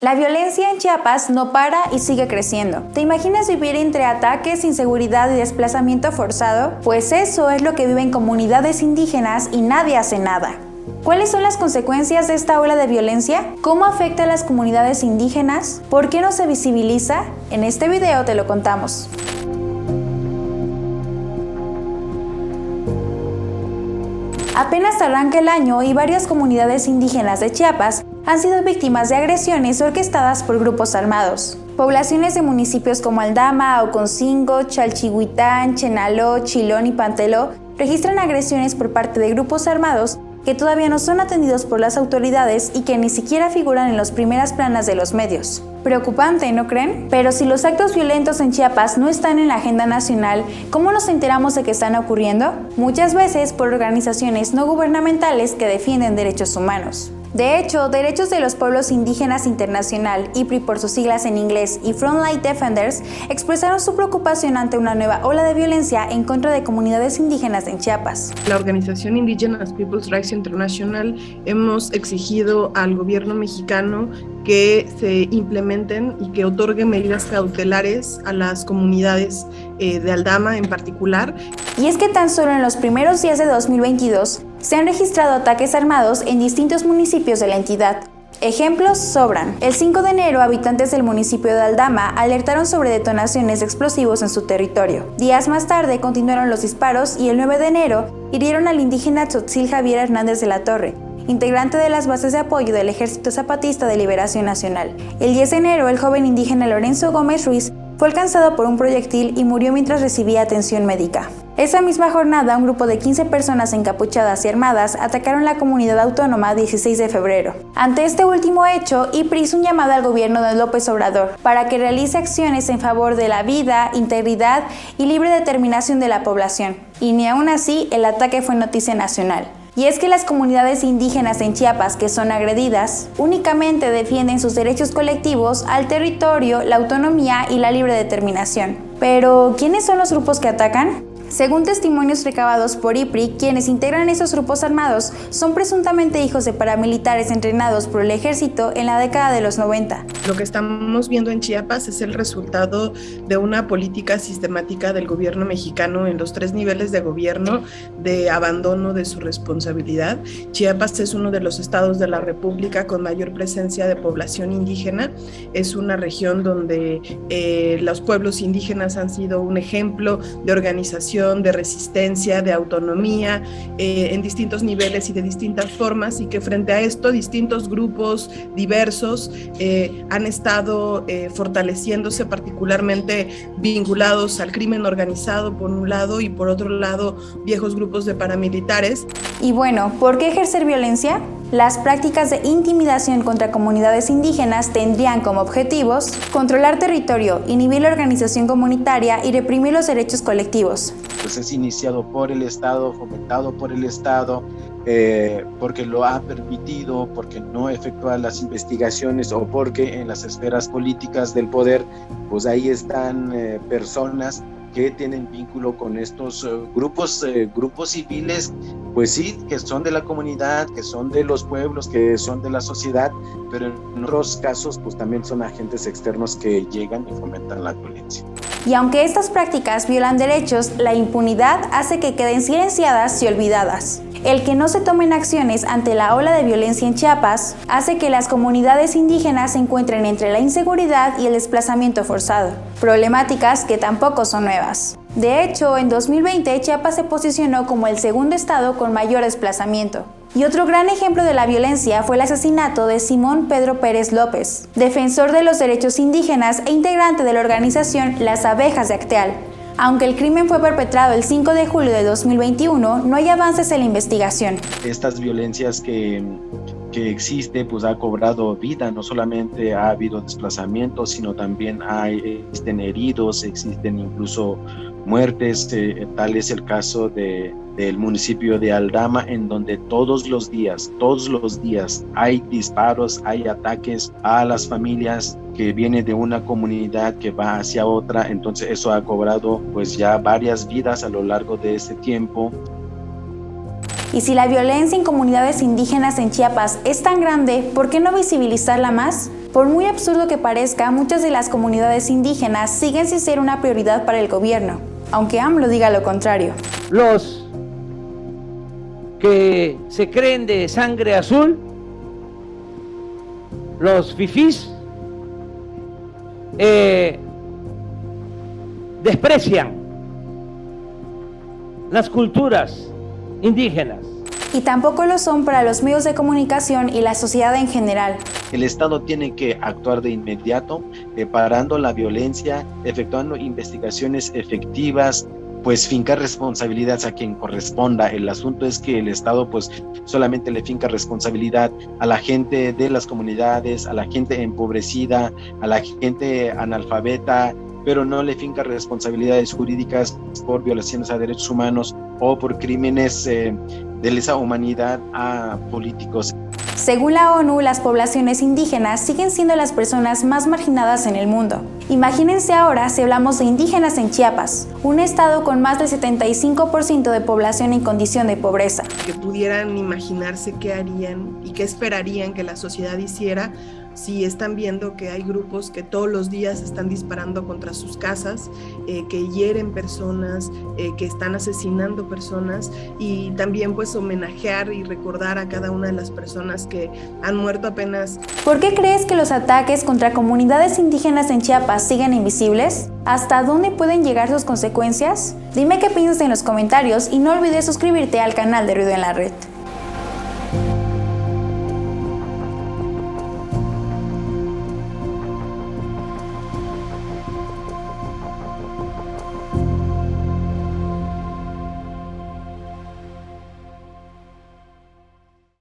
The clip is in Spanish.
La violencia en Chiapas no para y sigue creciendo. ¿Te imaginas vivir entre ataques, inseguridad y desplazamiento forzado? Pues eso es lo que viven comunidades indígenas y nadie hace nada. ¿Cuáles son las consecuencias de esta ola de violencia? ¿Cómo afecta a las comunidades indígenas? ¿Por qué no se visibiliza? En este video te lo contamos. Apenas arranca el año y varias comunidades indígenas de Chiapas han sido víctimas de agresiones orquestadas por grupos armados. Poblaciones de municipios como Aldama, Oconcingo, Chalchihuitán, Chenaló, Chilón y Panteló registran agresiones por parte de grupos armados que todavía no son atendidos por las autoridades y que ni siquiera figuran en las primeras planas de los medios. Preocupante, ¿no creen? Pero si los actos violentos en Chiapas no están en la agenda nacional, ¿cómo nos enteramos de que están ocurriendo? Muchas veces por organizaciones no gubernamentales que defienden derechos humanos. De hecho, Derechos de los Pueblos Indígenas Internacional, IPRI por sus siglas en inglés, y Frontline Defenders expresaron su preocupación ante una nueva ola de violencia en contra de comunidades indígenas en Chiapas. La organización Indigenous Peoples' Rights International hemos exigido al gobierno mexicano que se implementen y que otorguen medidas cautelares a las comunidades de Aldama en particular. Y es que tan solo en los primeros días de 2022 se han registrado ataques armados en distintos municipios de la entidad. Ejemplos sobran. El 5 de enero, habitantes del municipio de Aldama alertaron sobre detonaciones de explosivos en su territorio. Días más tarde continuaron los disparos y el 9 de enero hirieron al indígena Tzotzil Javier Hernández de la Torre, integrante de las bases de apoyo del Ejército Zapatista de Liberación Nacional. El 10 de enero, el joven indígena Lorenzo Gómez Ruiz fue alcanzado por un proyectil y murió mientras recibía atención médica. Esa misma jornada, un grupo de 15 personas encapuchadas y armadas atacaron la comunidad autónoma 16 de febrero. Ante este último hecho, IPRI hizo un llamado al gobierno de López Obrador para que realice acciones en favor de la vida, integridad y libre determinación de la población. Y ni aún así, el ataque fue noticia nacional. Y es que las comunidades indígenas en Chiapas que son agredidas únicamente defienden sus derechos colectivos al territorio, la autonomía y la libre determinación. Pero, ¿quiénes son los grupos que atacan? Según testimonios recabados por IPRI, quienes integran esos grupos armados son presuntamente hijos de paramilitares entrenados por el ejército en la década de los 90. Lo que estamos viendo en Chiapas es el resultado de una política sistemática del gobierno mexicano en los 3 niveles de gobierno de abandono de su responsabilidad. Chiapas es uno de los estados de la República con mayor presencia de población indígena. Es una región donde los pueblos indígenas han sido un ejemplo de organización, de resistencia, de autonomía en distintos niveles y de distintas formas, y que frente a esto distintos grupos diversos han estado fortaleciéndose, particularmente vinculados al crimen organizado por un lado y por otro lado viejos grupos de paramilitares. Y bueno, ¿por qué ejercer violencia? Las prácticas de intimidación contra comunidades indígenas tendrían como objetivos controlar territorio, inhibir la organización comunitaria y reprimir los derechos colectivos. Pues es iniciado por el Estado, fomentado por el Estado, porque lo ha permitido, porque no efectúa las investigaciones o porque en las esferas políticas del poder, pues ahí están personas que tienen vínculo con estos grupos civiles, pues sí, que son de la comunidad, que son de los pueblos, que son de la sociedad, pero en otros casos pues también son agentes externos que llegan y fomentan la violencia. Y aunque estas prácticas violan derechos, la impunidad hace que queden silenciadas y olvidadas. El que no se tomen acciones ante la ola de violencia en Chiapas hace que las comunidades indígenas se encuentren entre la inseguridad y el desplazamiento forzado, problemáticas que tampoco son nuevas. De hecho, en 2020 Chiapas se posicionó como el segundo estado con mayor desplazamiento. Y otro gran ejemplo de la violencia fue el asesinato de Simón Pedro Pérez López, defensor de los derechos indígenas e integrante de la organización Las Abejas de Acteal. Aunque el crimen fue perpetrado el 5 de julio de 2021, no hay avances en la investigación. Estas violencias que existe, pues ha cobrado vida, no solamente ha habido desplazamientos, sino también existen heridos, existen incluso muertes. Tal es el caso del municipio de Aldama, en donde todos los días hay disparos, hay ataques a las familias que vienen de una comunidad que va hacia otra. Entonces eso ha cobrado pues ya varias vidas a lo largo de este tiempo. Y si la violencia en comunidades indígenas en Chiapas es tan grande, ¿por qué no visibilizarla más? Por muy absurdo que parezca, muchas de las comunidades indígenas siguen sin ser una prioridad para el gobierno, aunque AMLO diga lo contrario. Los que se creen de sangre azul, los fifís, desprecian las culturas indígenas. Y tampoco lo son para los medios de comunicación y la sociedad en general. El Estado tiene que actuar de inmediato, parando la violencia, efectuando investigaciones efectivas, pues fincar responsabilidades a quien corresponda. El asunto es que el Estado pues solamente le finca responsabilidad a la gente de las comunidades, a la gente empobrecida, a la gente analfabeta, pero no le finca responsabilidades jurídicas por violaciones a derechos humanos o por crímenes de lesa humanidad a políticos. Según la ONU, las poblaciones indígenas siguen siendo las personas más marginadas en el mundo. Imagínense ahora si hablamos de indígenas en Chiapas, un estado con más del 75% de población en condición de pobreza. Que pudieran imaginarse qué harían y qué esperarían que la sociedad hiciera si están viendo que hay grupos que todos los días están disparando contra sus casas, que hieren personas, que están asesinando personas, y también pues homenajear y recordar a cada una de las personas que han muerto apenas. ¿Por qué crees que los ataques contra comunidades indígenas en Chiapas siguen invisibles? ¿Hasta dónde pueden llegar sus consecuencias? Dime qué piensas en los comentarios y no olvides suscribirte al canal de Ruido en la Red.